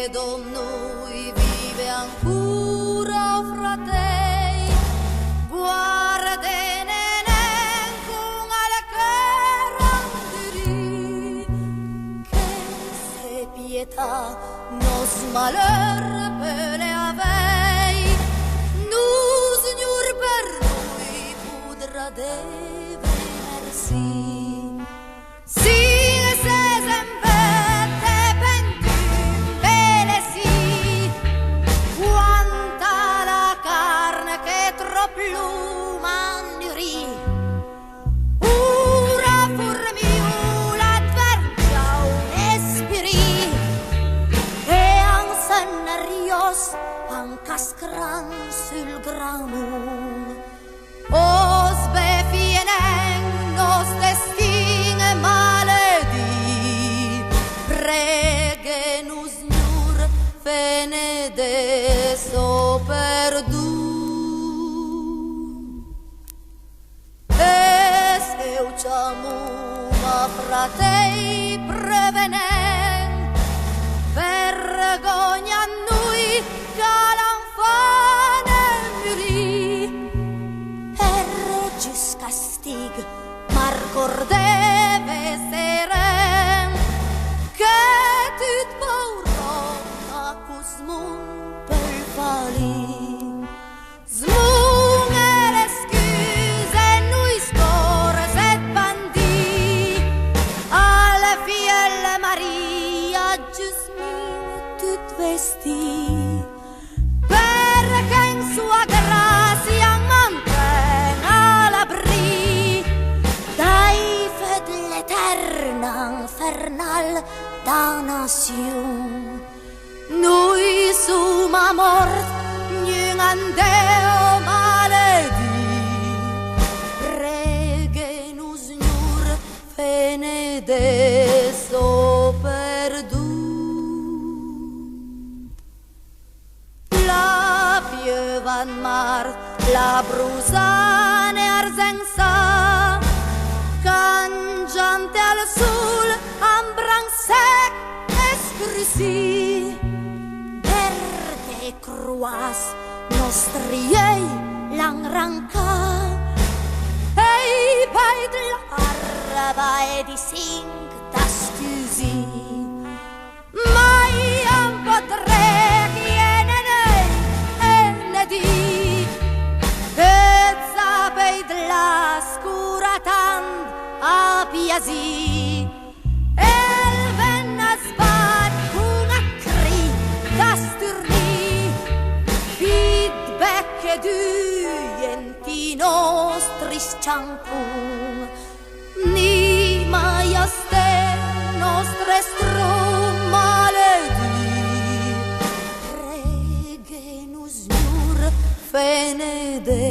che noi vive ancora fra te, guardene con alle carandiri, che se pietà nos malheur per le avei, nous nur per noi potrà deve merci. Si se sembette pentum bene sì, quanta la carne che troppo l'umanuri, ura formula advergia un espiri, e un scenarios un cascran sul gran moon, os befienen nos destin maledi, pregenus nur fene de so perdu. E se uciamuma fratei prevenen, vergogna a noi calanfane muri, er gius castig marcor deve seren, che tut paura cusmun per fali. Zmun e le scuse noi scorse et bandi, alle fielle Maria gius mi tut vesti, perché in sua grazia mantenga la bri dai fedele eterna infernal damnation. Noi suma mort gnün andeo maledi, pregenus nur fene de so perdu. La pievan mar, la brusane arsensa, cangiante al sul, ambran sec escrusi, verde cruas nostri ei l'angranca, ei paid l'arba e di sing da scusi, mai un potre chienenei e ne di, e zapeid la scura tand a piasi, el venna sbat una cri da sturni, feedback e duenti nostri sciampun, ni mai a ste nostre strum maledi, pregenus nur fene de